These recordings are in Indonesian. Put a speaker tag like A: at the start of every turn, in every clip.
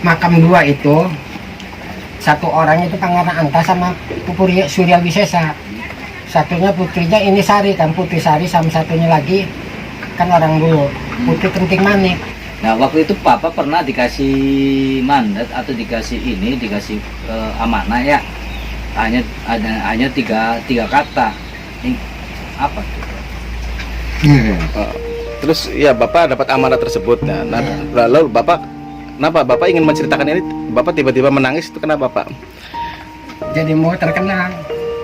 A: makam dua itu, satu orang itu Pangeran Anta sama Pupuri Surya Wisesa. Satunya putrinya ini Sari kan, Putri Sari, sama satunya lagi kan orang dulu Putri Kenting Manik.
B: Nah waktu itu Papa pernah dikasih mandat atau dikasih amanah ya, hanya tiga kata. Ini apa tuh?
C: Terus ya Bapak dapat amanah tersebut. Nah, lalu kenapa Bapak ingin menceritakan ini? Bapak tiba-tiba menangis itu kenapa Pak?
A: Jadi mau terkenal.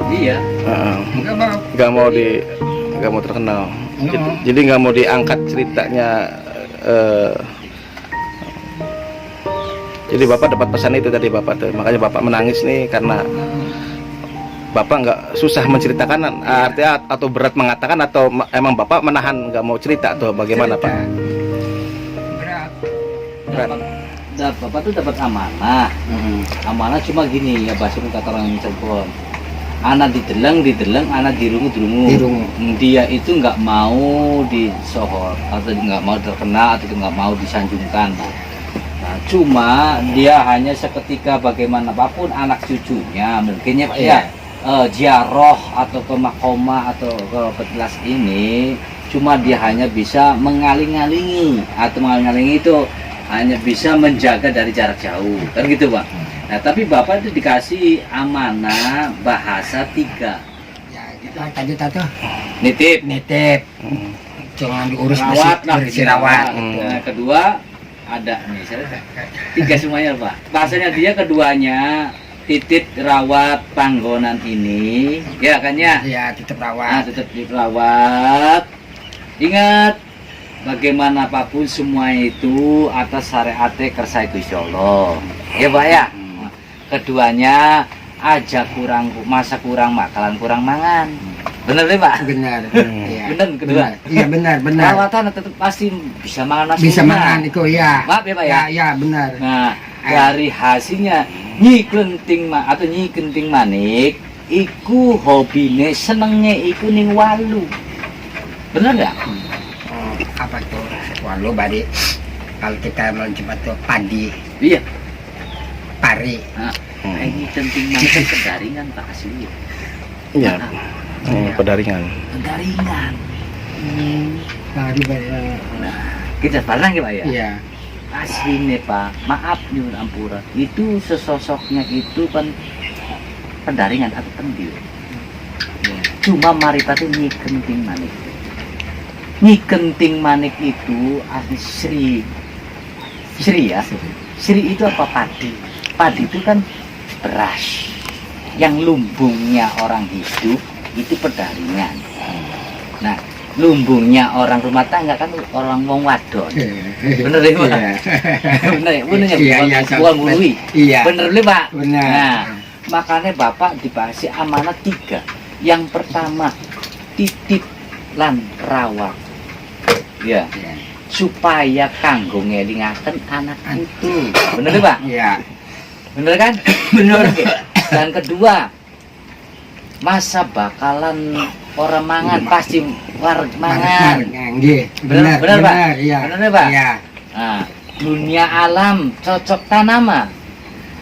B: Iya.
A: Enggak mau.
C: Nggak mau terkenal.
A: Nggak mau.
C: Jadi nggak mau diangkat ceritanya. Jadi Bapak dapat pesan itu tadi Bapak tuh. Makanya Bapak menangis nih karena Bapak nggak susah menceritakan, artinya atau berat mengatakan, atau emang Bapak menahan nggak mau cerita atau bagaimana Pak?
A: Berat.
B: Bapak tuh dapat amanah. Amanah cuma gini ya, bahasa kata orang Cirebon. Anak dideleng, anak dirungu. Dia itu nggak mau disohor atau nggak mau terkenal atau nggak mau disanjungkan. Nah, cuma dia hanya seketika bagaimanapun anak cucunya mungkinnya ya ziarah atau ke makomah atau ke petilas ini, cuma dia hanya bisa mengaling-alingi itu hanya bisa menjaga dari jarak jauh kan gitu Pak. Nah tapi Bapak itu dikasih amanah bahasa 3
A: Ya gitu tadi tuh.
B: nitip,
A: Jangan diurus
B: rawat,
A: rawat.
B: Nah, kedua ada nih saya 3 semuanya Pak. Bahasanya dia keduanya titip rawat panggonan ini ya kan ya.
A: Iya, tetap
B: Nah,
A: rawat.
B: tetap dirawat. Ingat, bagaimanapun semua itu atas syariat Kersai Gusti Allah. Ya Pak ya. Keduanya aja masa kurang makalan kurang mangan. Bener deh Pak?
A: Benar. Iya.
B: Bener kedua.
A: Iya benar.
B: Perawatan tetap pasti bisa makan nasi.
A: Bisa makan itu ya.
B: Maaf ya Pak ya.
A: Ya benar.
B: Nah, dari hasilnya Nyi Kenting Manik iku hobine senengnya iku ning walu. Bener nggak?
A: Apa tuh? Walu bari. Kalau kita mencempat tuh padi,
B: Iya.
A: pari.
B: Nah, Nyi Kenting Manik pedaringan Pak asli.
C: Iya. Pedaringan.
B: Pedaringan.
A: Pari bari.
B: Nah, kita pernah nggak Pak ya?
A: Iya.
B: Asli nih Pak, maaf nyuwun ampura. Itu sesosoknya itu kan pendaringan atau pendil. Cuma maripate Nyi Kenting Manik. Nyi Kenting Manik itu asli Sri ya. Sri itu apa? Padi. Padi itu kan beras. Yang lumbungnya orang hidup itu pendaringan. Nah, lumbungnya orang rumah tangga kan orang wong wadon. Bener deh Pak. Bener ya, bukan ngului.
A: Iya.
B: Bener deh Pak.
A: Benar.
B: Nah, makanya Bapak dikasih amanat 3. Yang pertama, titip lan rawat. Ya. Supaya kanggo ngelingaken anak itu. Bener deh Pak?
A: Iya.
B: Bener kan?
A: Bener.
B: Dan kedua, masa bakalan orang mangan pasti wareg mangan.
A: Nggih. Benar.
B: Benar, Pak?
A: Iya.
B: Benar, Pak?
A: Iya.
B: Nah, dunia alam cocok tanaman.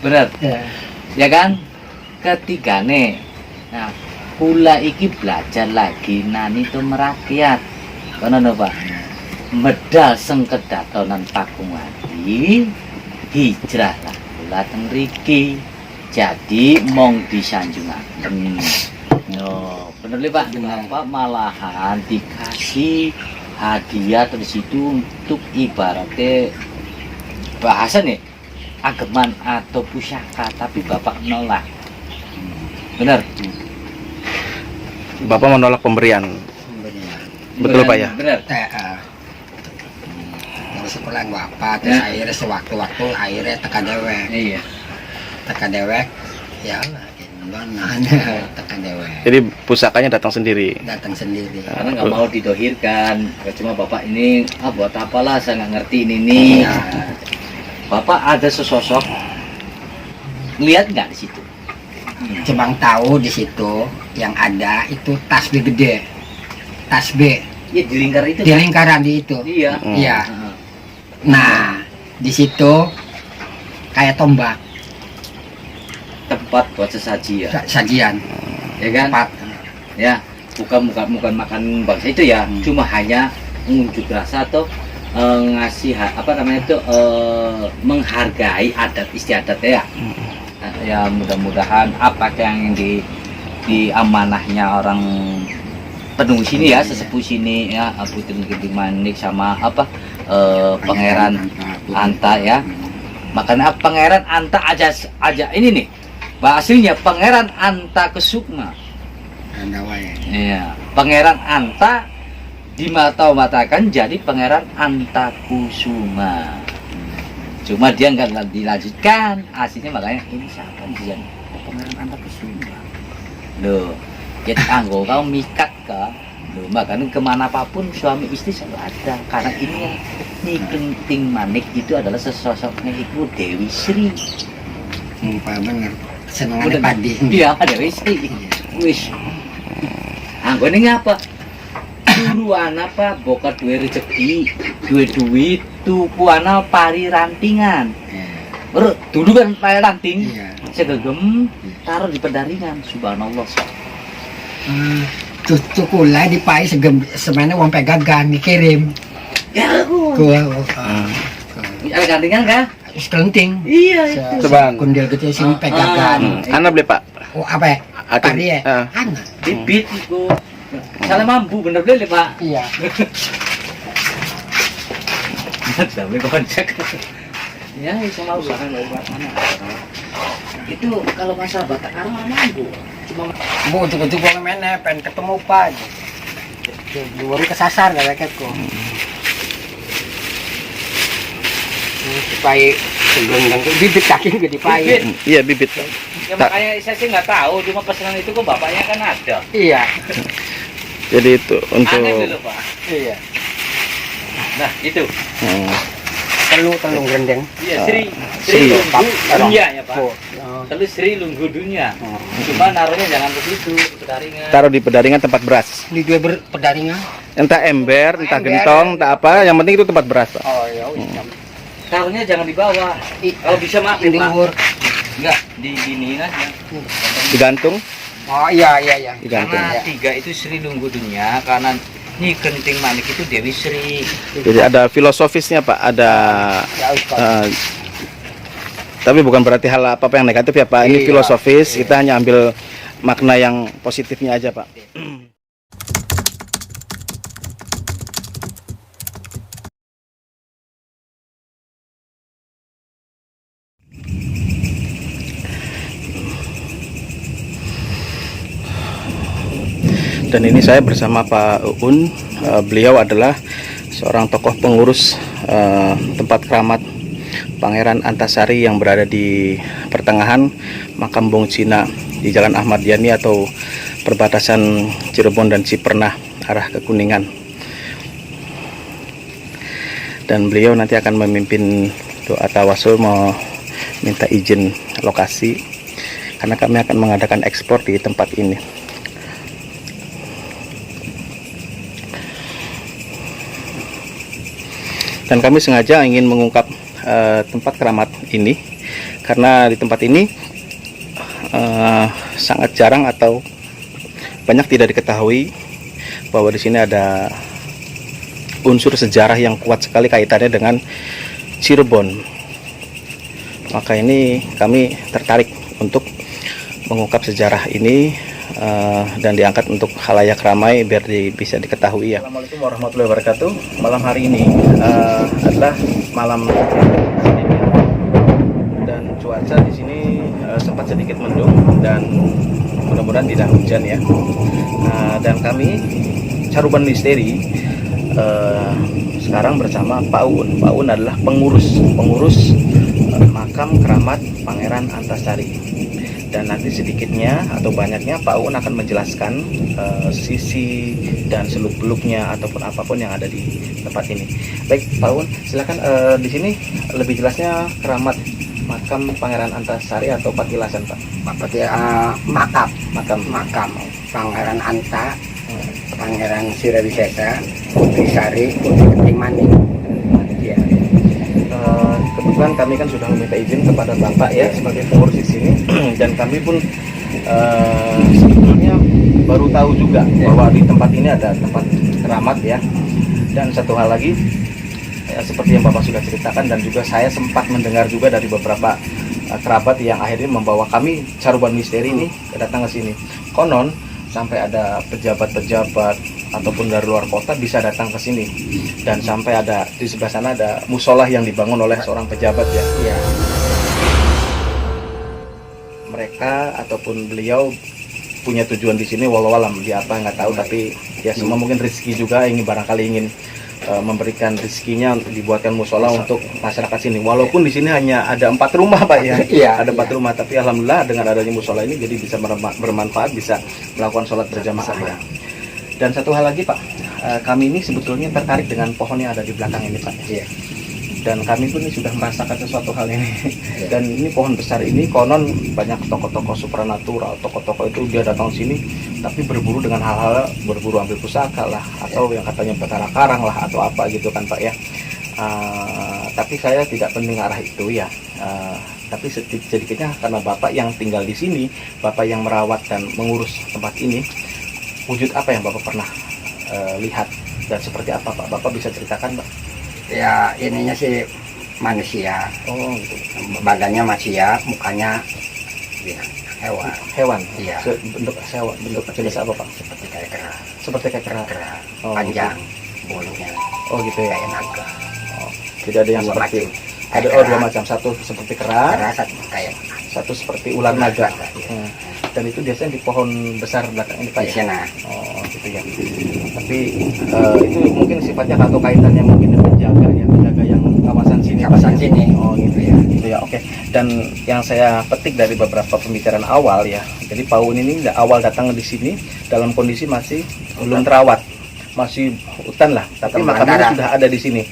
B: Bener.
A: Iya.
B: Ya kan? Ketiga nih. Nah, kula iki belajar lagi nani to merakyat. Kono Pak. Medal sengkedatonan Pakungadi hijrah lah kula teng mriki. Jadi mong disanjungaken. No, bener nih Pak, kenapa malahan dikasih hadiah di situ untuk ibaratnya bahasa nih ageman atau pusaka, tapi Bapak nolak. Bener?
C: Bapak menolak pemberian. Betul Pak ya?
B: Bener.
A: Sekolah apa terus akhirnya sewaktu-waktu akhirnya tekan dewek.
B: Iya.
A: Tekan dewek. Ya lah, tekan dewek.
C: Jadi pusakanya datang sendiri.
A: Datang sendiri.
B: Karena nggak mau didohirkan. Cuma Bapak ini buat apalah, saya nggak ngerti ini nih. Nah, Bapak ada sesosok, lihat nggak di situ?
A: Cuma tahu di situ yang ada itu tasbih gede, tasbih.
B: Iya di lingkar itu.
A: Di
B: kan?
A: lingkaran di itu.
B: Iya.
A: Iya. Nah di situ kayak tombak
B: tempat buat sesaji ya,
A: sajian
B: ya kan?
A: tempat.
B: Ya, bukan makan bangsa itu ya, cuma hanya mengunjuk rasa atau ngasih apa namanya itu menghargai adat istiadat ya. Ya mudah-mudahan apa yang di amanahnya orang penunggu sini ya, sesepuh sini ya, Putri Genting Manik sama apa Pangeran Anta ya. Makanya Pangeran Anta aja ini nih. Aslinya Pangeran Anta Kesukma. Iya, Pangeran Anta dimata-matakan jadi Pangeran Antakusuma. Cuma dia nggak dilanjutkan, aslinya makanya ini siapa dia? Pangeran Antakusuma. Loh, jadi anggo kau mikat kah? Loh, makanya kemanapun suami istri selalu ada. Karena ini Nyi Genting Manik itu adalah sesosoknya itu Dewi Sri.
A: Pak bener. Seneng padi.
B: Iya, Dewi Sri. Wis. Anggo ini ngapa? Dulu apa bokat duwe rezeki, duwe duit, tuku ana pari rantingan. Baru dulu kan pari ranting. Segegem taruh di pedaringan. Subhanallah.
A: Tuku lah di pai semene wong pegagan dikirim.
B: Ya aku. Ada gantingan kah?
A: Sekelenting.
B: Iya itu.
C: Coba
A: Kundil gitu sini pegagan.
C: Ana beli Pak.
A: Oh apa? Pari ya? Anak.
B: Bibit itu. Salah mampu bener beli Pak.
A: Iya.
B: Tapi kocak. Ya, bisa mau bahkan mana. Itu kalau masalah Batak Karang mampu. Cuma
A: Bu cukup-cukup mana pengen ketemu Pak. Baru kesasar gak raketku. Supaya sebelum bibit kaki juga dipakai.
C: Iya bibit.
B: Ya makanya saya sih nggak tahu, cuma pesanan itu kok bapaknya kan ada.
A: Iya.
C: Jadi itu untuk
B: Aneh dulu Pak.
A: Iya.
B: Nah itu.
A: Telung rendeng.
B: Iya
C: Sri.
B: Lunggu dunia ya Pak.
A: Oh.
B: Terus Sri Lunggu dunia. Cuma naruhnya jangan begitu, pedaringan.
C: taruh di pedaringan tempat beras.
A: Di dua pedaringan.
C: Entah ember, entah
A: Ember.
C: gentong, entah apa, yang penting itu tempat beras, Pak.
A: Oh ya.
B: Taruhnya jangan di bawah. Kalau bisa maaf
A: Di
B: Pak.
A: luhur.
B: Enggak, diginiin aja.
C: Digantung.
A: Oh iya.
C: Digantung.
B: Karena 3 itu Sri Lunggu dunia, karena Nyi Genting Manik itu Dewi Sri.
C: Jadi ada filosofisnya, Pak. Ada
A: Ya Ustaz.
C: tapi bukan berarti hal apa yang negatif ya, Pak. Ini
A: Iya,
C: filosofis.
A: iya.
C: Kita hanya ambil makna yang positifnya aja, Pak. Dan ini saya bersama Pak Uun. Beliau adalah seorang tokoh pengurus tempat keramat Pangeran Antasari yang berada di pertengahan makam Bong Cina di Jalan Ahmad Yani atau perbatasan Cirebon dan Cipernah arah ke Kuningan. Dan beliau nanti akan memimpin doa tawasul, mau minta izin lokasi karena kami akan mengadakan ekspor di tempat ini. Dan kami sengaja ingin mengungkap tempat keramat ini karena di tempat ini sangat jarang atau banyak tidak diketahui bahwa di sini ada unsur sejarah yang kuat sekali kaitannya dengan Cirebon. Maka ini kami tertarik untuk mengungkap sejarah ini dan diangkat untuk khalayak ramai biar bisa diketahui ya. Assalamualaikum warahmatullahi wabarakatuh. Malam hari ini adalah malam dan cuaca di sini sempat sedikit mendung dan mudah-mudahan tidak hujan ya. Dan kami Caruban Misteri sekarang bersama Pak Uun. Pak Uun adalah pengurus makam keramat Pangeran Antasari. Dan nanti sedikitnya atau banyaknya Pak Uun akan menjelaskan sisi dan seluk-beluknya ataupun apapun yang ada di tempat ini. Baik Pak Uun, silakan di sini lebih jelasnya keramat makam Pangeran Antasari atau patilasan Pak.
A: Makam Pangeran Anta, Pangeran Surawisesa, Putri Sari, Putri Genting Manik.
C: Kebetulan kebetulan kami kan sudah meminta izin kepada Bapak ya sebagai pengurus di sini dan kami pun sebetulnya baru tahu juga bahwa di tempat ini ada tempat keramat ya. Dan satu hal lagi seperti yang Bapak sudah ceritakan dan juga saya sempat mendengar juga dari beberapa kerabat yang akhirnya membawa kami Caruban Misteri ini datang ke sini. Konon sampai ada pejabat-pejabat ataupun dari luar kota bisa datang ke sini, dan sampai ada di sebelah sana ada musola yang dibangun oleh seorang pejabat ya.
A: Iya.
C: Mereka ataupun beliau punya tujuan di sini, walau alam dia apa nggak tahu, tapi ya semua mungkin rezeki juga, ingin barangkali ingin memberikan rezekinya dibuatkan musola untuk masyarakat sini. Walaupun di sini hanya ada 4 rumah Pak ya,
A: Iya,
C: ada 4 rumah, tapi alhamdulillah dengan adanya musola ini jadi bisa bermanfaat, bisa melakukan sholat berjamaah ya. Dan satu hal lagi Pak, kami ini sebetulnya tertarik dengan pohon yang ada di belakang ini Pak.
A: Iya.
C: Dan kami pun ini sudah merasakan sesuatu hal ini. Dan ini pohon besar ini konon banyak tokoh-tokoh supranatural, tokoh-tokoh itu dia datang sini tapi berburu dengan hal-hal, berburu ambil pusaka lah, atau yang katanya petara karang lah, atau apa gitu kan Pak ya. Tapi saya tidak penting arah itu ya. Tapi sedikitnya karena Bapak yang tinggal di sini, Bapak yang merawat dan mengurus tempat ini, wujud apa yang Bapak pernah lihat dan seperti apa Pak? Bapak bisa ceritakan Pak?
A: Ya ininya sih manusia,
C: Oh gitu.
A: badannya manusia, mukanya ya, hewan.
C: Hewan.
A: Iya.
C: Bentuk hewan, bentuk jenis apa Pak?
A: Seperti kayak kera,
C: Seperti kayak kera. Oh,
A: panjang, bulunya
C: Oh gitu ya.
A: kayak naga.
C: Oh, tidak ada yang
A: Dua
C: seperti
A: macam.
C: ada
A: Kayak
C: dua
A: kera.
C: macam, satu seperti kera,
A: Kera satu kayak
C: satu seperti ular naga.
A: Iya.
C: Dan itu biasanya di pohon besar belakang ini Pak
A: di
C: ya.
A: sana.
C: Oh gitu ya. Tapi itu mungkin sifatnya atau kaitannya mungkin dengan menjaga yang kawasan sini.
A: Kawasan
C: Pak, ya?
A: sini.
C: Oh gitu ya. Gitu ya. Oke. Dan yang saya petik dari beberapa pembicaraan awal ya. Jadi Paun ini awal datang di sini dalam kondisi masih belum terawat, masih hutan lah. Tapi
A: Hutan
C: makamnya
A: belantara.
C: sudah ada di sini.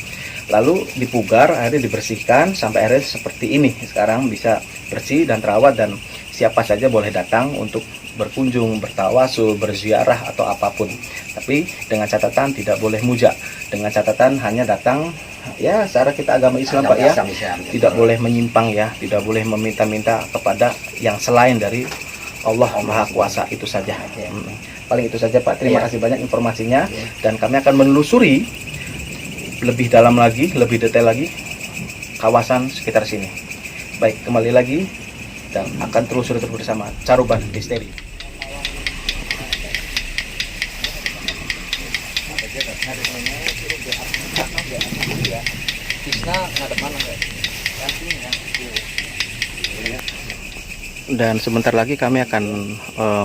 C: Lalu dipugar, akhirnya dibersihkan sampai akhirnya seperti ini. Sekarang bisa bersih dan terawat, dan siapa saja boleh datang untuk berkunjung, bertawasul, berziarah atau apapun. Tapi dengan catatan tidak boleh muja. Dengan catatan hanya datang ya secara kita agama Islam Pak ya. Tidak boleh menyimpang ya, tidak boleh meminta-minta kepada yang selain dari Allah Maha Kuasa, itu saja. Paling itu saja Pak. Terima kasih banyak informasinya, dan kami akan menelusuri lebih dalam lagi, lebih detail lagi kawasan sekitar sini. Baik, kembali lagi dan akan terus bersama Caruban Misteri. Dan sebentar lagi kami akan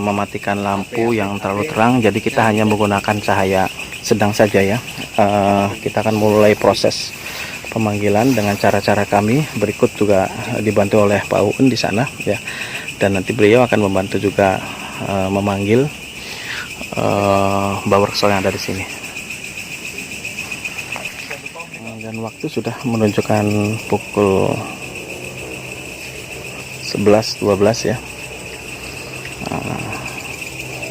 C: mematikan lampu yang terlalu terang, jadi kita hanya menggunakan cahaya sedang saja ya. Kita akan mulai proses pemanggilan dengan cara-cara kami. Berikut juga dibantu oleh Pak Uun di sana ya, dan nanti beliau akan membantu juga memanggil Bawa Raksasa yang ada di sini. Dan waktu sudah menunjukkan pukul 11.12 ya.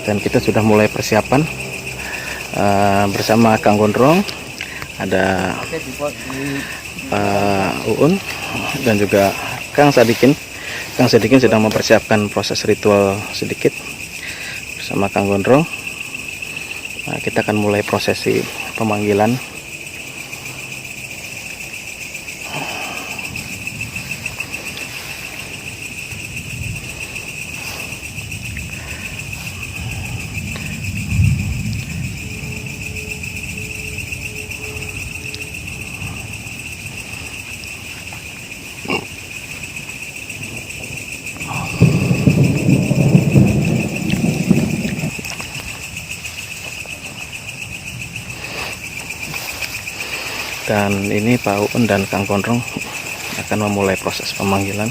C: Dan kita sudah mulai persiapan bersama Kang Gondrong, ada Uun dan juga Kang Sadikin. Kang Sadikin sedang mempersiapkan proses ritual sedikit bersama Kang Gondrong. Nah, kita akan mulai prosesi pemanggilan. Dan ini Pak Uun dan Kang Gondrong akan memulai proses pemanggilan.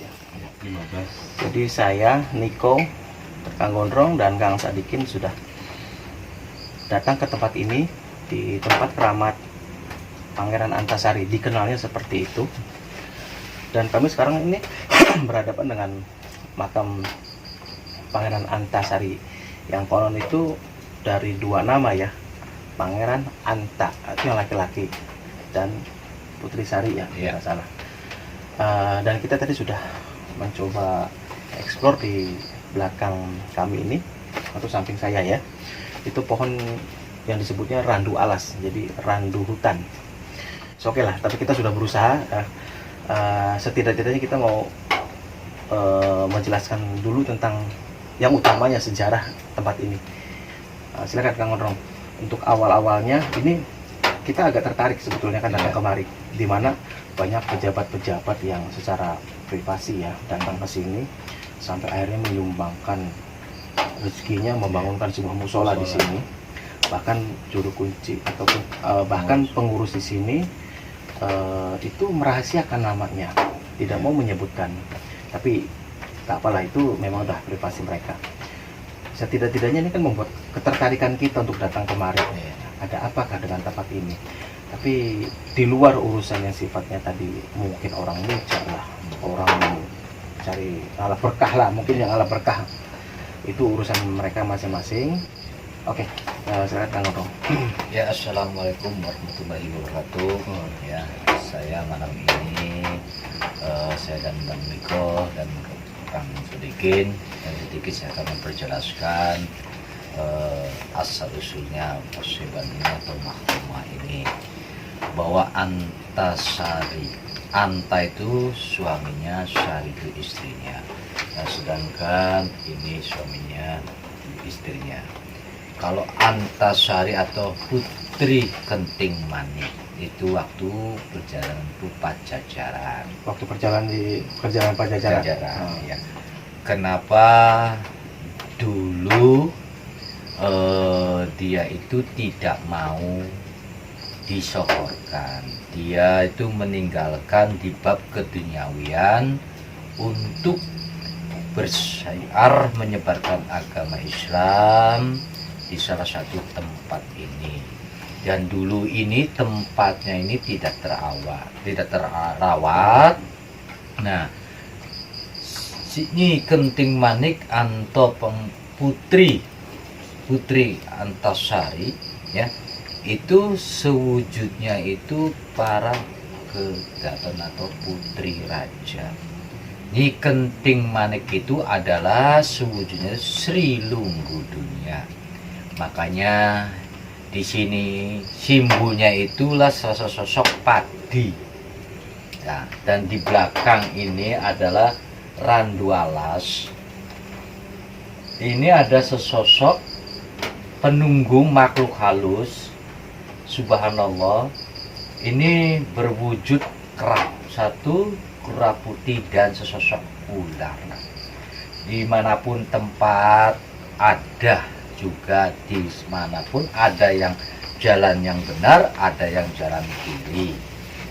C: ya.
B: 15.
C: Jadi saya, Niko, Kang Gondrong, dan Kang Sadikin sudah datang ke tempat ini, di tempat keramat Pangeran Antasari, dikenalnya seperti itu. Dan kami sekarang ini berhadapan dengan makam Pangeran Antasari, yang konon itu dari 2 nama ya, Pangeran Anta itu yang laki-laki dan Putri Sari ya,
B: Iya.
C: tidak salah. Dan kita tadi sudah mencoba eksplor di belakang kami ini, atau samping saya ya, itu pohon yang disebutnya randu alas, jadi randu hutan. Oke lah, tapi kita sudah berusaha. Setidak-tidaknya kita mau menjelaskan dulu tentang yang utamanya sejarah tempat ini. Silakan Kang Gondrong. Untuk awal-awalnya ini kita agak tertarik sebetulnya kan datang kemari, di mana banyak pejabat-pejabat yang secara privasi ya datang ke sini sampai akhirnya menyumbangkan rezekinya membangunkan sebuah musola di sini. Bahkan juru kunci ataupun bahkan pengurus di sini itu merahasiakan namanya, tidak mau menyebutkan. Tapi tak apalah, itu memang udah privasi mereka. Setidak-tidaknya ini kan membuat ketertarikan kita untuk datang kemari. Ada apakah dengan tempat ini? Tapi di luar urusan yang sifatnya tadi mungkin orang muncul lah, orang cari ala berkah lah, mungkin yang ala berkah itu urusan mereka masing-masing. Oke, silakan Kang Gondrong.
D: Ya, assalamualaikum warahmatullahi wabarakatuh. Ya, saya malam ini saya dan Bang Miko dan Kang Sadikin, dan sedikit saya akan memperjelaskan asal usulnya persebannya atau mahkamah ini, bahwa Antasari, Anta itu suaminya, Sari itu istrinya. Nah, sedangkan ini suaminya, istrinya. Kalau Antasari atau Putri Kenting Manik itu waktu perjalanan ke Pajajaran.
C: Waktu perjalanan Pajajaran.
D: Ya. Kenapa dulu dia itu tidak mau disohorkan? Dia itu meninggalkan di bab keduniawian untuk bersiar menyebarkan agama Islam di salah satu tempat ini. Dan dulu ini tempatnya ini tidak terawat. Nah, ini Kenting Manik anto Putri Antasari ya, itu sewujudnya itu para kedaton atau putri raja. Ini Kenting Manik itu adalah sewujudnya Sri Lunggu Dunia. Makanya di sini simbolnya itulah sosok padi. Nah, dan di belakang ini adalah randu alas. Ini ada sesosok penunggung makhluk halus. Subhanallah. Ini berwujud kera, satu kera putih dan sesosok ular. Dimanapun tempat ada, juga di manapun ada yang jalan yang benar, ada yang jalan kiri.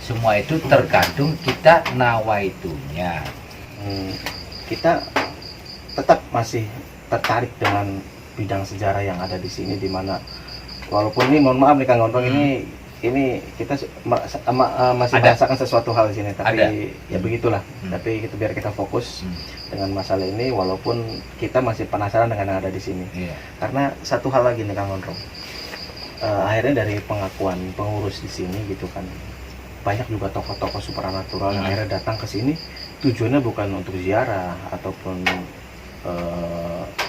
D: Semua itu tergantung kita nawaitunya.
C: Kita tetap masih tertarik dengan bidang sejarah yang ada di sini, di mana walaupun ini mohon maaf nih Kang Gondrong, ini kita masih merasakan sesuatu hal di sini, tapi
D: ada.
C: Ya begitulah. Tapi kita biar kita fokus dengan masalah ini, walaupun kita masih penasaran dengan yang ada di sini.
D: Iya.
C: Karena satu hal lagi nih Kang Gondrong, akhirnya dari pengakuan pengurus di sini gitu kan, banyak juga tokoh-tokoh supranatural yang akhirnya datang ke sini tujuannya bukan untuk ziarah ataupun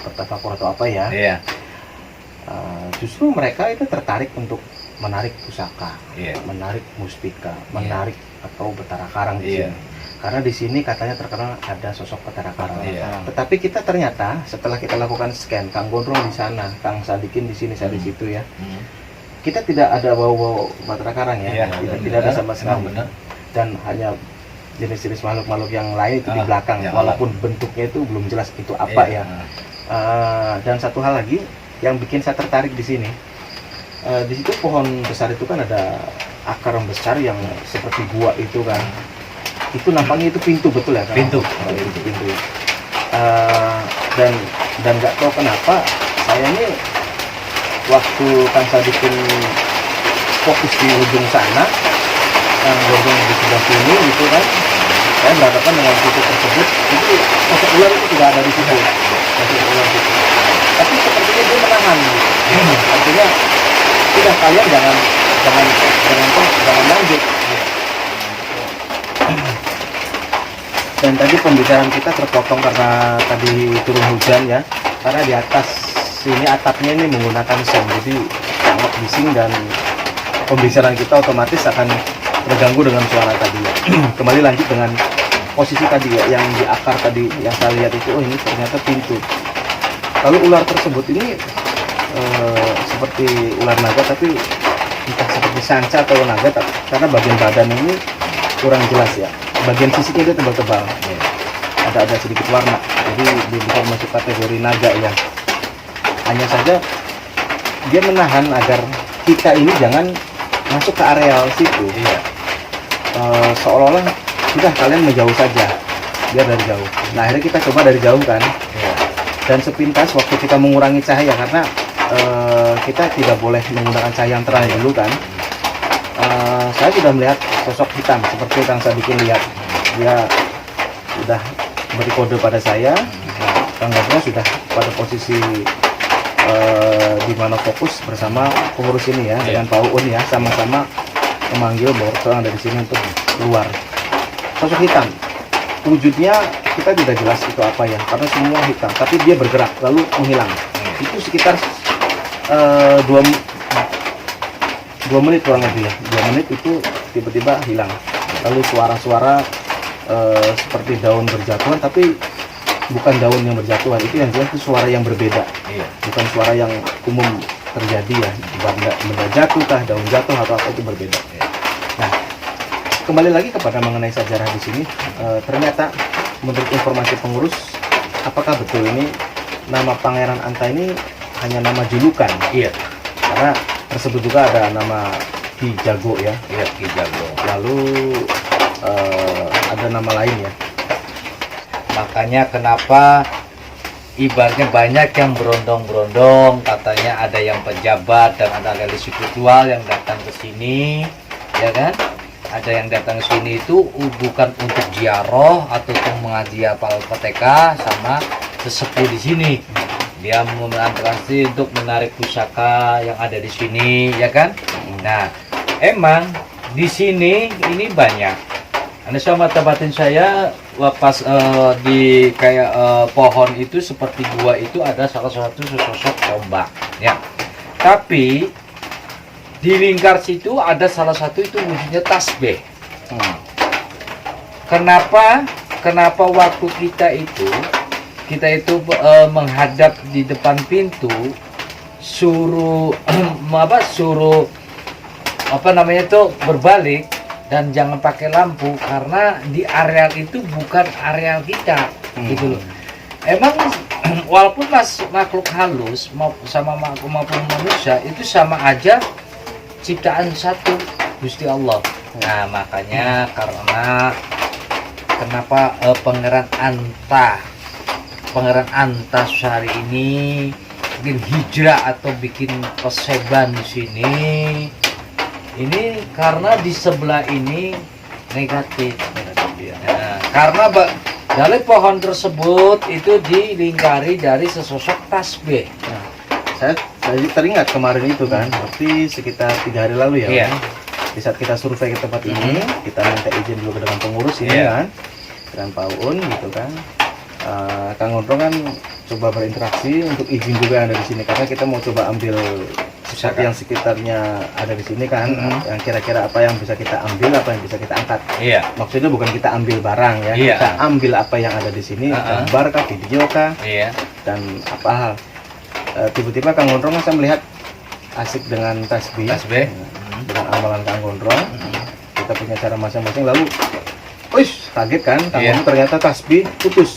C: bertafakur atau apa ya.
D: Iya.
C: Justru mereka itu tertarik untuk menarik pusaka,
D: Iya.
C: menarik mustika, menarik atau Betara Karang di
D: Iya.
C: sini. Karena di sini katanya terkenal ada sosok Betara Karang.
D: Iya.
C: Tetapi kita ternyata setelah kita lakukan scan, Kang Gondrong di sana, Kang Sadikin di sini, saya di situ ya. Kita tidak ada bau-bau Betara Karang ya.
D: Iya,
C: Tidak ada sama sekali.
D: benar.
C: Dan hanya jenis-jenis makhluk-makhluk yang lain itu di belakang,
D: ya,
C: walaupun bentuknya itu belum jelas itu apa ya. Dan satu hal lagi yang bikin saya tertarik di sini, di situ pohon besar itu kan ada akar yang besar yang seperti gua itu kan. itu nampaknya itu pintu betul ya? Kang?
D: Pintu.
C: Oh, itu pintu. Dan nggak tahu kenapa saya ini waktu Kang Sadikin fokus di ujung sana, Kang Gondrong di sebelah sini gitu kan, saya berhadapan dengan pintu tersebut, itu sosok ular itu tidak ada di situ, sosok ular itu. Tapi sepertinya dia menahan, gitu. Artinya sudah kalian jangan lanjut. Dan tadi pembicaraan kita terpotong karena tadi turun hujan ya, karena di atas sini atapnya ini menggunakan seng, jadi sangat bising dan pembicaraan kita otomatis akan terganggu dengan suara tadi ya. Kembali lanjut dengan posisi tadi ya, yang di akar tadi yang saya lihat itu, oh ini ternyata pintu. Lalu ular tersebut ini seperti ular naga, tapi entah seperti sanca atau naga, karena bagian badan ini kurang jelas ya. Bagian sisiknya itu tebal-tebal, ada sedikit warna, jadi dia bukan masuk kategori naga ya. Hanya saja dia menahan agar kita ini jangan masuk ke areal situ.
D: Iya.
C: Seolah-olah sudah kalian menjauh saja, biar dari jauh. Nah akhirnya kita coba dari jauh kan,
D: Iya.
C: dan sepintas waktu kita mengurangi cahaya karena kita tidak boleh menggunakan cahaya yang terang dulu kan. Saya sudah melihat sosok hitam seperti yang saya bikin lihat. Dia sudah beri kode pada saya. Kang Gondrong sudah pada posisi di mana fokus bersama pengurus ini ya, dengan Pak Uun ya, sama-sama memanggil bahwa orang dari sini untuk keluar. Sosok hitam, wujudnya kita tidak jelas itu apa ya, karena semua hitam, tapi dia bergerak lalu menghilang. Itu sekitar 2 menit kurang lebih ya, 2 menit itu tiba-tiba hilang. Lalu suara-suara seperti daun berjatuhan, tapi bukan daun yang berjatuhan, itu yang jelas itu suara yang berbeda.
D: Iya.
C: Bukan suara yang umum terjadi ya, benda jatuh kah, daun jatuh atau apa, itu berbeda. Nah, kembali lagi kepada mengenai sejarah di sini, ternyata menurut informasi pengurus, apakah betul ini nama Pangeran Anta ini hanya nama julukan?
D: Iya.
C: Karena tersebut juga ada nama Ki Jago ya,
D: Iya, Ki Jago.
C: lalu ada nama lain ya.
D: Makanya kenapa ibaratnya banyak yang berondong-berondong, katanya ada yang pejabat dan ada ahli spiritual yang datang ke sini, ya kan? Ada yang datang ke sini itu bukan untuk ziarah atau untuk mengaji Al-Fatihah sama sesepuh di sini. Dia mengantarasi untuk menarik pusaka yang ada di sini, ya kan? Nah, emang di sini ini banyak. Anda sama tebatin saya pas di kayak pohon itu seperti gua itu ada salah satu sosok tombak, ya. Tapi di lingkar situ ada salah satu itu wujudnya tasbih. Kenapa waktu kita itu menghadap di depan pintu suruh berbalik dan jangan pakai lampu karena di areal itu bukan areal kita, gitu loh. Emang walaupun makhluk halus sama maupun manusia itu sama aja ciptaan satu Gusti Allah. Nah makanya karena kenapa Pangeran Anta Sari ini bikin hijrah atau bikin peseban di sini. Ini karena di sebelah ini negatif. Nah, karena dari pohon tersebut itu dilingkari dari sesosok tasbih.
C: Nah, saya teringat kemarin itu kan, berarti sekitar 3 hari lalu ya.
D: Iya.
C: Di saat kita survei ke tempat ini, kita minta izin dulu dengan pengurus ini kan, dengan Pak Uun gitu kan. Kang Gondrong kan coba berinteraksi untuk izin juga yang ada di sini karena kita mau coba ambil pusaka yang sekitarnya ada di sini kan, yang kira-kira apa yang bisa kita ambil, apa yang bisa kita angkat.
D: Iya.
C: Maksudnya bukan kita ambil barang ya,
D: Iya.
C: kita ambil apa yang ada di sini, gambar kah, video kah,
D: Iya.
C: dan apa hal. Tiba-tiba Kang Gondrong kan saya melihat asik dengan tasbih, dengan amalan Kang Gondrong. Kita punya cara masing-masing, lalu kaget kan, Kang Gondrong ternyata tasbih putus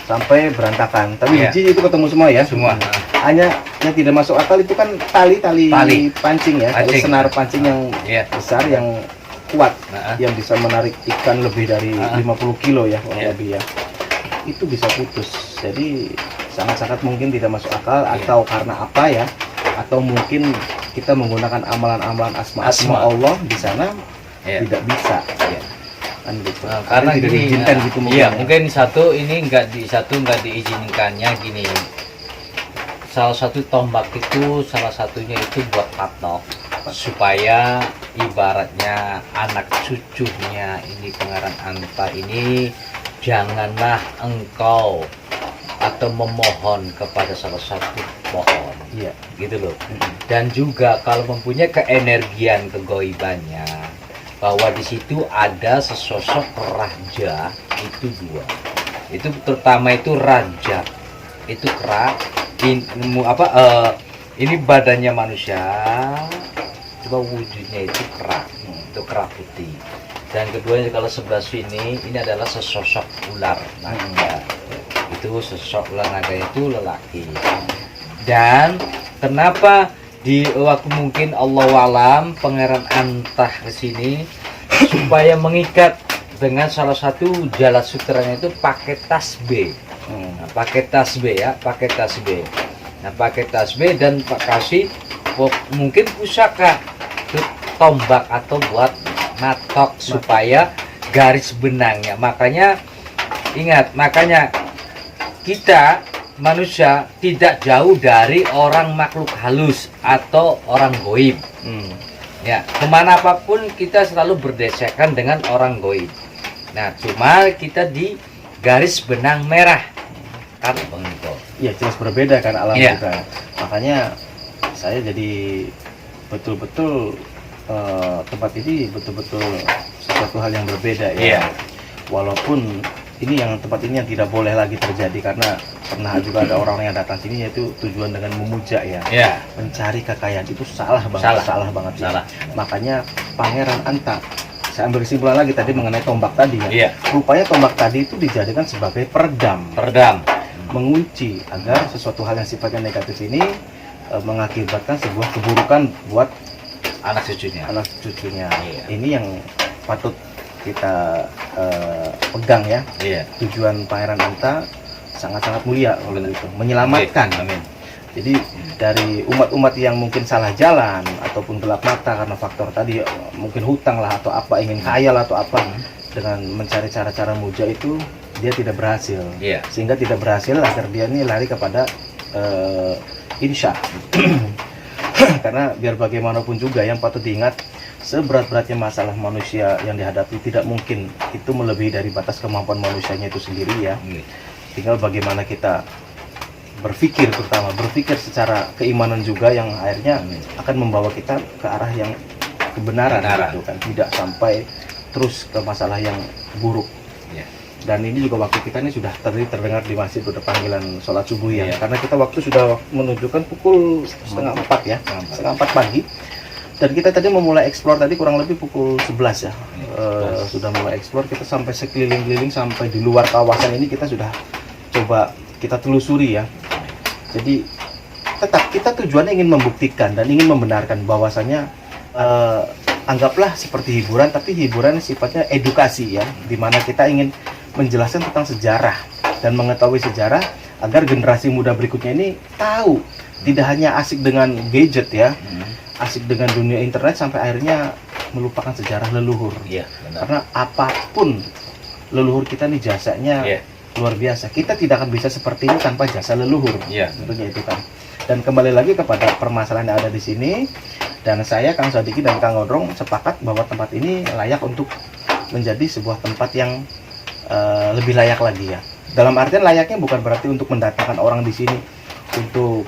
C: sampai berantakan. Tapi biji itu ketemu semua ya.
D: Semua.
C: Hanya yang tidak masuk akal itu kan tali pancing ya, tali senar pancing yang besar yang kuat
D: Nah,
C: yang bisa menarik ikan lebih dari 50 kilo ya kurang
D: Iya.
C: lebih ya, itu bisa putus. Jadi sangat-sangat mungkin tidak masuk akal,
D: Iya.
C: atau karena apa ya, atau mungkin kita menggunakan amalan-amalan asma
D: Asma.
C: Allah di sana
D: Iya.
C: tidak bisa
D: Iya.
C: kan gitu.
D: Nah, karena
C: tidak
D: gini,
C: diizinkan gitu
D: iya,
C: mungkin ya.
D: mungkin nggak diizinkannya gini. Salah satu tombak itu, salah satunya itu buat patok, supaya ibaratnya anak cucunya ini Pangeran Anta ini janganlah engkau atau memohon kepada salah satu pohon,
C: Iya.
D: gitu loh. Dan juga kalau mempunyai keenergian kegoibannya, bahwa di situ ada sesosok raja, itu dua. Itu terutama itu raja, itu ini badannya manusia, coba wujudnya itu kera putih. Dan keduanya kalau sebelah sini ini adalah sesosok ular naga. Itu sesosok ular naga itu lelaki. Dan kenapa di waktu mungkin Allah alam Pangeran Antah ke sini supaya mengikat dengan salah satu jala sutranya itu pakai tasbih. Nah, pakai tasbih ya, pakai tasbih. Nah, pakai tasbih dan Pak kasih mungkin pusaka itu tombak atau buat matok supaya garis benangnya. Makanya ingat, makanya kita manusia tidak jauh dari orang makhluk halus atau orang goib. Ya, kemana apapun kita selalu berdesakan dengan orang goib. Nah, cuma kita di garis benang merah. Kan begitu.
C: Iya, jelas berbeda kan alam
D: Iya.
C: kita. Makanya saya jadi betul-betul tempat ini betul-betul sesuatu hal yang berbeda ya.
D: Iya.
C: Walaupun ini tempat ini yang tidak boleh lagi terjadi, karena pernah juga ada orang-orang yang datang sini yaitu tujuan dengan memuja ya.
D: Ya,
C: Mencari kekayaan, itu salah banget, salah banget ya.
D: salah.
C: Makanya Pangeran Anta, saya ambil kesimpulan lagi tadi mengenai tombak tadi ya.
D: Iya,
C: Rupanya tombak tadi itu dijadikan sebagai peredam,
D: peredam.
C: mengunci agar sesuatu hal yang sifatnya negatif ini mengakibatkan sebuah keburukan buat
D: Anak cucunya.
C: anak cucunya.
D: Iya.
C: Ini yang patut kita pegang ya.
D: Iya.
C: Tujuan Pangeran Anta sangat-sangat mulia kalau itu, menyelamatkan.
D: Amin.
C: Jadi dari umat-umat yang mungkin salah jalan ataupun gelap mata karena faktor tadi mungkin hutang lah atau apa, ingin kaya lah atau apa, dengan mencari cara-cara muja itu dia tidak berhasil.
D: Iya.
C: Sehingga tidak berhasil agar dia ini lari kepada insya. Karena biar bagaimanapun juga yang patut diingat, seberat-beratnya masalah manusia yang dihadapi tidak mungkin itu melebihi dari batas kemampuan manusianya itu sendiri ya. Tinggal bagaimana kita berpikir, terutama berpikir secara keimanan juga yang akhirnya akan membawa kita ke arah yang kebenaran gitu kan, tidak sampai terus ke masalah yang buruk.
D: Iya.
C: Dan ini juga waktu kita ini sudah terdengar di masjid udah panggilan sholat subuh ya.
D: Iya.
C: Karena kita waktu sudah menunjukkan pukul setengah 4 ya, setengah 4 pagi. Dan kita tadi memulai eksplor tadi kurang lebih pukul 11 ya. Sudah mulai eksplor, kita sampai sekeliling-keliling, sampai di luar kawasan ini kita sudah coba kita telusuri ya. Jadi tetap kita tujuannya ingin membuktikan dan ingin membenarkan bahwasannya anggaplah seperti hiburan, tapi hiburan sifatnya edukasi ya, dimana kita ingin menjelaskan tentang sejarah dan mengetahui sejarah agar generasi muda berikutnya ini tahu, tidak hanya asik dengan gadget ya, asik dengan dunia internet sampai akhirnya melupakan sejarah leluhur.
D: Iya, benar.
C: Karena apapun leluhur kita nih jasanya
D: Iya.
C: luar biasa. Kita tidak akan bisa seperti ini tanpa jasa leluhur.
D: Iya.
C: Tentunya itu kan. Dan kembali lagi kepada permasalahan yang ada di sini, dan saya Kang Sadiki dan Kang Gondrong sepakat bahwa tempat ini layak untuk menjadi sebuah tempat yang lebih layak lagi ya. Dalam artian layaknya bukan berarti untuk mendatangkan orang di sini untuk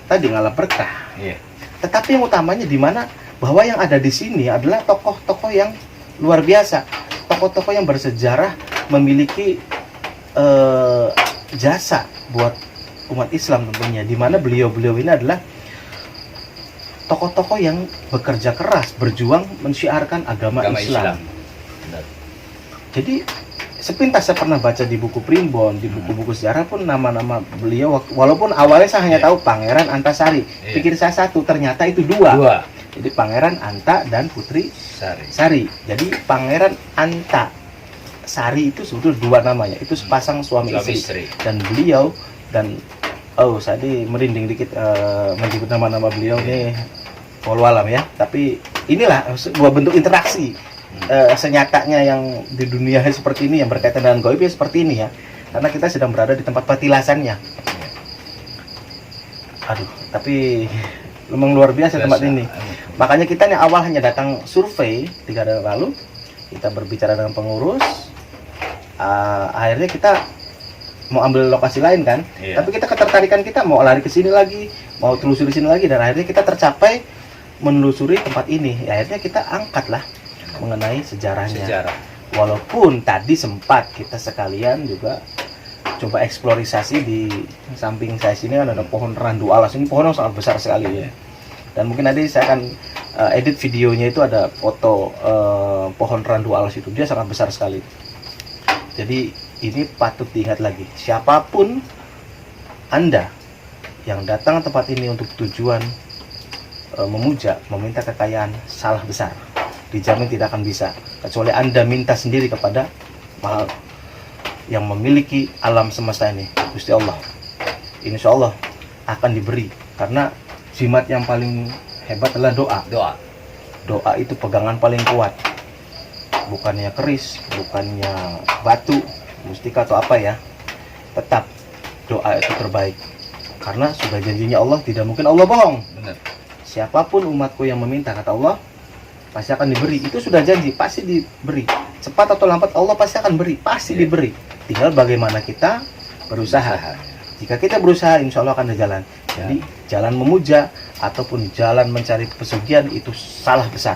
C: tadi ngalap berkah.
D: Iya.
C: Tetapi yang utamanya di mana bahwa yang ada di sini adalah tokoh-tokoh yang luar biasa, tokoh-tokoh yang bersejarah, memiliki jasa buat umat Islam tentunya. Di mana beliau-beliau ini adalah tokoh-tokoh yang bekerja keras, berjuang mensyiarkan agama Islam.
D: Benar.
C: Jadi sepintas saya pernah baca di buku primbon, di buku-buku sejarah pun nama-nama beliau, walaupun awalnya saya hanya tahu Pangeran Antasari,
D: Iya.
C: pikir saya satu, ternyata itu dua. Jadi Pangeran Anta dan Putri
D: Sari.
C: Sari. Jadi Pangeran Anta Sari itu sebetulnya dua namanya. Itu sepasang suami istri. Dan beliau dan saya merinding dikit menyebut nama-nama beliau nih. Walau alam ya. Tapi inilah sebuah bentuk interaksi senyatanya yang di dunia seperti ini yang berkaitan dengan gaib ya seperti ini ya. Karena kita sedang berada di tempat patilasannya. Aduh, tapi memang luar biasa tempat ini. Makanya kita nih awal hanya datang survei 3 hari lalu, kita berbicara dengan pengurus, akhirnya kita mau ambil lokasi lain kan, tapi kita ketertarikan kita mau lari ke sini lagi, mau telusuri sini lagi, dan akhirnya kita tercapai menelusuri tempat ini. Akhirnya kita angkatlah mengenai sejarahnya. Walaupun tadi sempat kita sekalian juga coba eksplorasi di samping saya sini kan ada pohon randu alas. Ini pohon yang sangat besar sekali ya. Dan mungkin nanti saya akan edit videonya, itu ada foto pohon randu alas itu. Dia sangat besar sekali. Jadi ini patut diingat lagi. Siapapun Anda yang datang ke tempat ini untuk tujuan memuja, meminta kekayaan, salah besar. Dijamin tidak akan bisa. Kecuali Anda minta sendiri kepada Maha yang memiliki alam semesta ini, Gusti Allah. Insya Allah akan diberi. Karena jimat yang paling hebat adalah doa itu pegangan paling kuat, bukannya keris, bukannya batu mustika atau apa ya. Tetap doa itu terbaik, karena sudah janjinya Allah, tidak mungkin Allah bohong.
D: Benar.
C: Siapapun umatku yang meminta, kata Allah, pasti akan diberi. Itu sudah janji, pasti diberi. Cepat atau lambat Allah pasti akan beri, pasti diberi. Tinggal bagaimana kita berusaha. Jika kita berusaha, insya Allah akan ada jalan. Jadi jalan memuja ataupun jalan mencari pesugihan itu salah besar,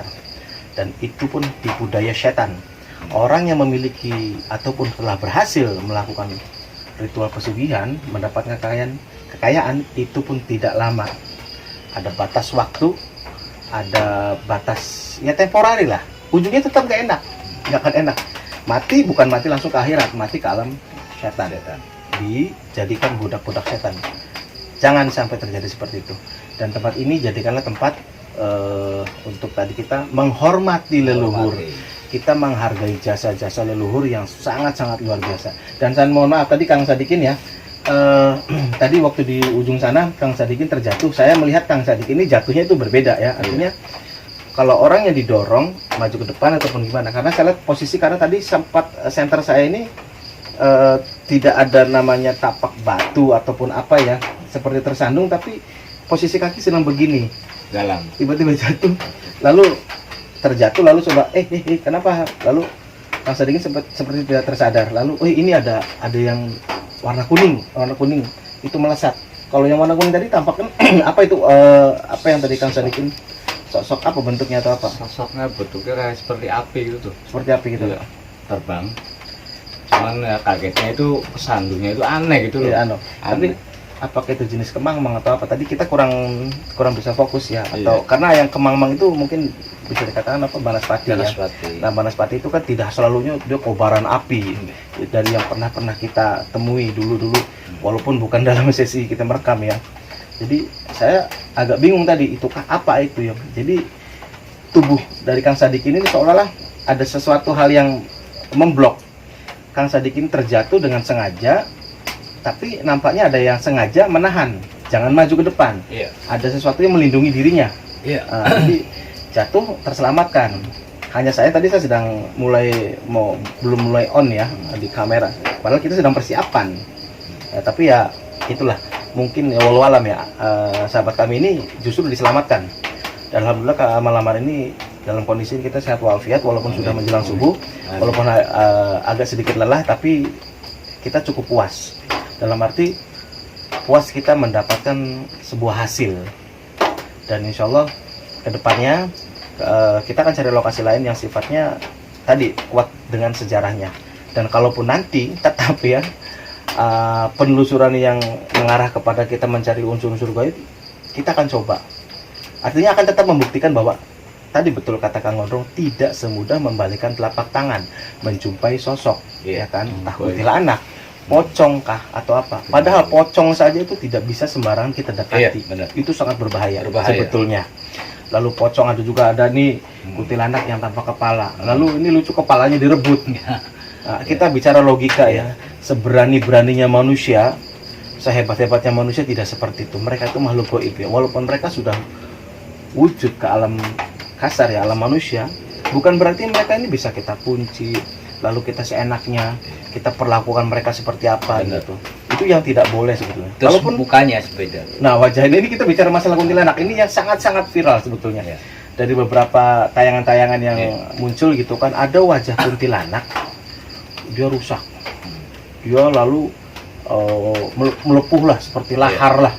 C: dan itu pun tipu daya setan. Orang yang memiliki ataupun telah berhasil melakukan ritual pesugihan, mendapatkan kekayaan itu pun tidak lama. Ada batas waktu, ada batas ya temporari lah. Ujungnya tetap gak enak, gak akan enak. Mati bukan mati langsung ke akhirat, mati ke alam setan. Dijadikan budak-budak setan. Jangan sampai terjadi seperti itu. Dan tempat ini jadikanlah tempat untuk tadi kita menghormati leluhur. Kita menghargai jasa-jasa leluhur yang sangat-sangat luar biasa. Dan saya mohon maaf tadi Kang Sadikin ya, tadi waktu di ujung sana Kang Sadikin terjatuh. Saya melihat Kang Sadikin ini jatuhnya itu berbeda ya. Artinya kalau orang yang didorong maju ke depan ataupun gimana, karena saya lihat posisi, karena tadi sempat center saya ini tidak ada namanya tapak batu ataupun apa ya, seperti tersandung, tapi posisi kaki sedang begini,
D: Dalam.
C: tiba-tiba jatuh, lalu terjatuh, lalu coba kenapa, lalu Kang Sadikin seperti tidak tersadar, lalu ini ada yang warna kuning itu melesat. Kalau yang warna kuning tadi tampaknya apa itu, apa yang tadi Kang Sadikin, sosok apa bentuknya atau apa?
D: Sosoknya bentuknya kayak seperti api gitu tuh.
C: Seperti api gitu.
D: Iya, terbang. Cuman ya, kagetnya itu sandungnya itu aneh gitu loh.
C: Iya, tapi apakah itu jenis kemang-mang atau apa? Tadi kita kurang bisa fokus ya. Atau karena yang kemang-mang itu mungkin bisa dikatakan apa, banaspati ya. Nah, banaspati itu kan tidak selalunya dia kobaran api. Dari yang pernah kita temui dulu, walaupun bukan dalam sesi kita merekam ya. Jadi saya agak bingung tadi, itukah apa itu ya. Jadi tubuh dari Kang Sadikin ini seolah-olah ada sesuatu hal yang memblok. Kang Sadikin terjatuh dengan sengaja, tapi nampaknya ada yang sengaja menahan, jangan maju ke depan.
D: Iya.
C: Ada sesuatu yang melindungi dirinya.
D: Iya.
C: Jadi jatuh terselamatkan. Hanya saya sedang belum mulai on ya di kamera. Padahal kita sedang persiapan. Tapi ya itulah, mungkin ya walau alam ya, sahabat kami ini justru diselamatkan. Dan alhamdulillah malam hari ini dalam kondisi kita sehat walafiat, walaupun sudah menjelang subuh, walaupun agak sedikit lelah, tapi kita cukup puas. Dalam arti puas kita mendapatkan sebuah hasil. Dan insya Allah kedepannya kita akan cari lokasi lain yang sifatnya tadi kuat dengan sejarahnya. Dan kalaupun nanti tetap ya penelusuran yang mengarah kepada kita mencari unsur-unsur gaib, kita akan coba. Artinya akan tetap membuktikan bahwa tadi betul kata Kang Gondrong, tidak semudah membalikan telapak tangan menjumpai sosok, ya kan, entah kuntilanak, pocong kah atau apa. Padahal pocong saja itu tidak bisa sembarangan kita dekati. Itu sangat berbahaya sebetulnya. lalu pocong ada juga, ada nih kuntilanak yang tanpa kepala, lalu ini lucu kepalanya direbut. Nah, kita bicara logika ya, seberani-beraninya manusia, sehebat-hebatnya manusia tidak seperti itu. Mereka itu makhluk gaib ya, walaupun mereka sudah wujud ke alam kasar ya, alam manusia, bukan berarti mereka ini bisa kita kunci lalu kita seenaknya kita perlakukan mereka seperti apa.
D: Benar.
C: Gitu. Itu yang tidak boleh sebetulnya.
D: Terus
C: Walaupun
D: mukanya beda.
C: nah, wajah ini kita bicara masalah kuntilanak ini yang sangat-sangat viral sebetulnya.
D: Ya.
C: Dari beberapa tayangan-tayangan yang
D: Ya.
C: muncul gitu kan, ada wajah kuntilanak, dia rusak, dia lalu melepuh lah, seperti lahar lah,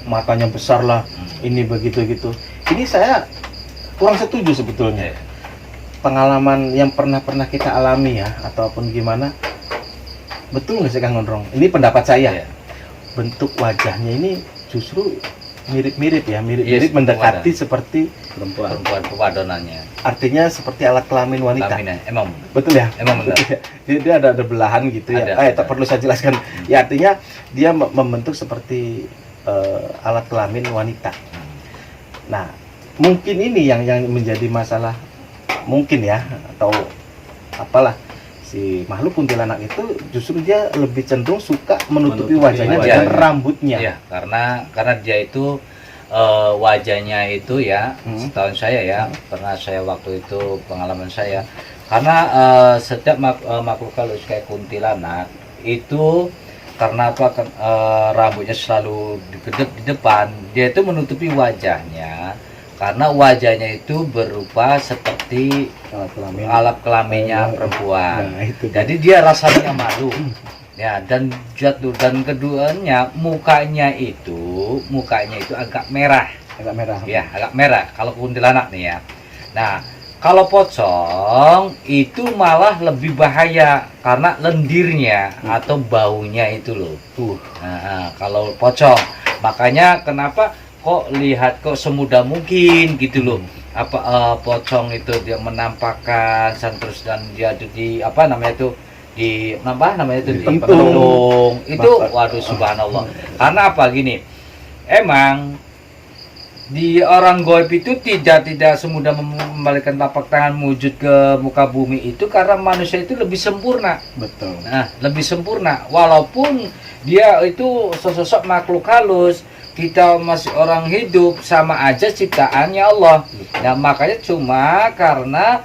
C: matanya besar lah, ini begitu gitu. Ini saya kurang setuju sebetulnya.
D: Ya.
C: Pengalaman yang pernah kita alami ya, ataupun gimana, betul nggak sih Kang Gondrong? Ini pendapat saya.
D: Ya.
C: Bentuk wajahnya ini justru mirip-mirip ya, mirip-mirip
D: Yes,
C: mendekati
D: wadah.
C: seperti
D: Perempuan pewadonannya.
C: artinya seperti alat kelamin wanita.
D: Kelaminnya. Emang
C: Betul ya?
D: Emang benar.
C: Dia ada belahan gitu ya.
D: Ada.
C: Tak perlu saya jelaskan. Ya artinya dia membentuk seperti alat kelamin wanita. Nah, mungkin ini yang menjadi masalah, mungkin ya, atau apalah, si makhluk kuntilanak itu justru dia lebih cenderung suka menutupi wajahnya
D: wajah.
C: dengan rambutnya.
D: ya, karena dia itu wajahnya itu ya, setahu saya ya, pernah saya waktu itu pengalaman saya, karena setiap makhluk halus kayak kuntilanak itu karena apa, rambutnya selalu dikedep di depan, dia itu menutupi wajahnya karena wajahnya itu berupa seperti alat kelaminnya perempuan.
C: Nah, itu.
D: Jadi dia rasanya malu. Ya, dan keduanya mukanya itu agak merah.
C: Agak merah.
D: Ya, agak merah kalau kuntilanak nih ya. Nah, kalau pocong itu malah lebih bahaya karena lendirnya atau baunya itu loh. Nah, kalau pocong, makanya kenapa kok lihat kok semudah mungkin gitu loh. Pocong itu dia menampakkan terus, dan dia di apa namanya itu di namanya itu
C: Dipentung.
D: itu, waduh subhanallah. Karena apa gini, emang di orang gaib itu tidak semudah membalikan telapak tangan wujud ke muka bumi itu, karena manusia itu lebih sempurna.
C: Betul.
D: Nah, lebih sempurna walaupun dia itu sosok makhluk halus, kita masih orang hidup, sama aja ciptaannya Allah. Nah, makanya cuma karena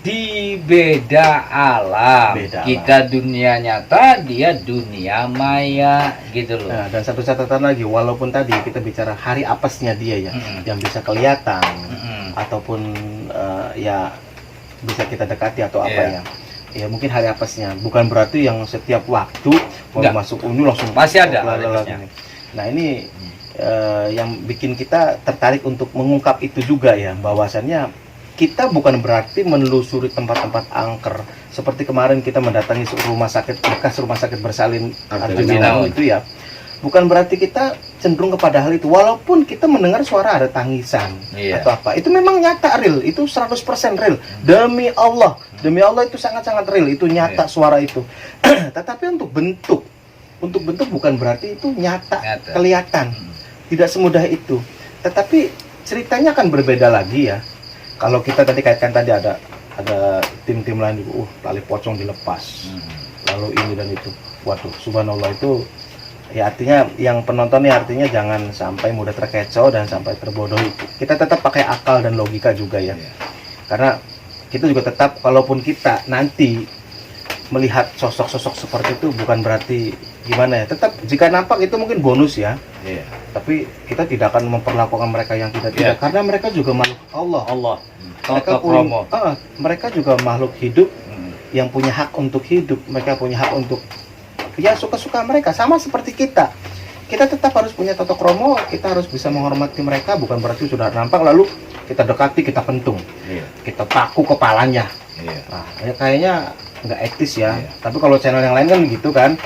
D: di beda alam. Kita dunia nyata, dia dunia maya gitu loh.
C: Nah, dan satu catatan lagi, walaupun tadi kita bicara hari apesnya dia ya, yang bisa kelihatan ataupun ya bisa kita dekati atau apa ya. Ya mungkin hari apesnya, bukan berarti yang setiap waktu mau masuk unyu langsung
D: masih ada.
C: Nah, ini yang bikin kita tertarik untuk mengungkap itu juga ya, bahwasannya kita bukan berarti menelusuri tempat-tempat angker seperti kemarin kita mendatangi rumah sakit bekas rumah sakit bersalin Arjuna itu ya. Bukan berarti kita cenderung kepada hal itu, walaupun kita mendengar suara ada tangisan atau apa. Itu memang nyata real, itu 100% real. Demi Allah itu sangat-sangat real, itu nyata suara itu. Tetapi untuk bentuk bukan berarti itu nyata. Kelihatan. Tidak semudah itu. Tetapi ceritanya akan berbeda lagi ya. Kalau kita tadi kaitkan tadi ada tim-tim lain juga, tali pocong dilepas, lalu ini dan itu, waduh, subhanallah, itu ya artinya yang penonton ya artinya jangan sampai mudah terkecoh dan sampai terbodohi. Kita tetap pakai akal dan logika juga ya, karena kita juga tetap, kalaupun kita nanti melihat sosok-sosok seperti itu bukan berarti gimana ya, tetap jika nampak itu mungkin bonus ya. Tapi kita tidak akan memperlakukan mereka yang tidak, karena mereka juga makhluk Allah. Mereka juga makhluk hidup yang punya hak untuk hidup. Mereka punya hak untuk ya suka-suka mereka, sama seperti kita. Kita tetap harus punya tata kromo, kita harus bisa menghormati mereka, bukan berarti sudah nampak lalu kita dekati, kita pentung, kita paku kepalanya. Nah, ya kayaknya nggak etis ya. Tapi kalau channel yang lain kan gitu kan.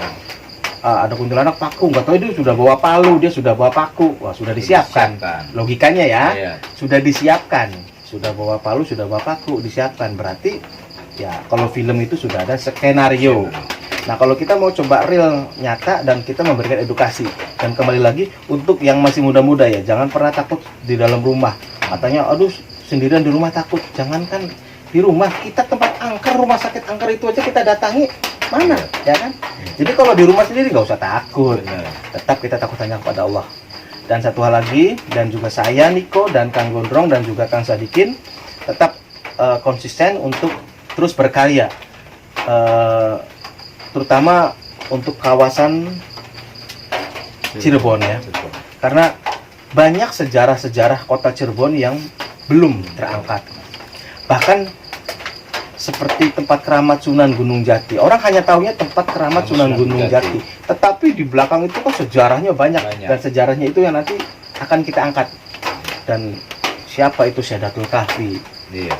C: Ada kuntilanak paku, nggak tahu dia sudah bawa palu, dia sudah bawa paku, wah sudah disiapkan. Logikanya ya, sudah disiapkan, sudah bawa palu, sudah bawa paku, disiapkan. Berarti ya kalau film itu sudah ada skenario. Nah, kalau kita mau coba real, nyata, dan kita memberikan edukasi. Dan kembali lagi untuk yang masih muda-muda ya, jangan pernah takut di dalam rumah Katanya, aduh sendirian di rumah takut. Jangankan di rumah, kita tempat angker, rumah sakit angker itu aja kita datangi, mana, ya kan? Jadi kalau di rumah sendiri nggak usah takut.
D: Benar.
C: Tetap kita takut hanya kepada Allah. Dan satu hal lagi, dan juga saya, Niko, dan Kang Gondrong, dan juga Kang Sadikin, tetap konsisten untuk terus berkarya. Terutama untuk kawasan Cirebon ya. Karena banyak sejarah-sejarah kota Cirebon yang belum terangkat. Bahkan seperti tempat keramat Sunan Gunung Jati. Orang hanya tahunya tempat keramat Sunan Gunung Jati. Tetapi di belakang itu kan sejarahnya banyak. Dan sejarahnya itu yang nanti akan kita angkat. Dan siapa itu Syahdatul Kahfi?
D: Iya.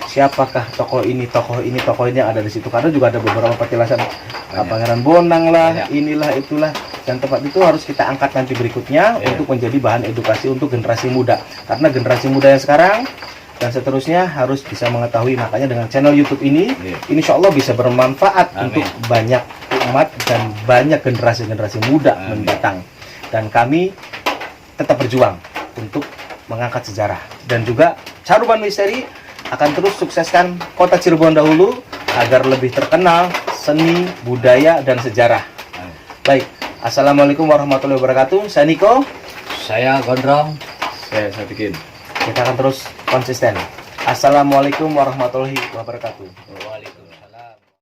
C: Siapakah tokoh ini yang ada di situ? Karena juga ada beberapa petilasan Pangeran Bonang lah, inilah itulah. Dan tempat itu harus kita angkat nanti berikutnya untuk menjadi bahan edukasi untuk generasi muda. Karena generasi muda yang sekarang dan seterusnya harus bisa mengetahui. Makanya dengan channel YouTube ini, insya Allah bisa bermanfaat untuk banyak umat dan banyak generasi-generasi muda mendatang. Dan kami tetap berjuang untuk mengangkat sejarah. Dan juga Caruban Misteri akan terus sukseskan kota Cirebon dahulu agar lebih terkenal seni, budaya, dan sejarah. Baik, assalamualaikum warahmatullahi wabarakatuh. Saya Niko.
D: Saya Gondrong.
C: Saya Sadikin. Kita akan terus konsisten. Assalamualaikum warahmatullahi wabarakatuh.
D: Waalaikumsalam.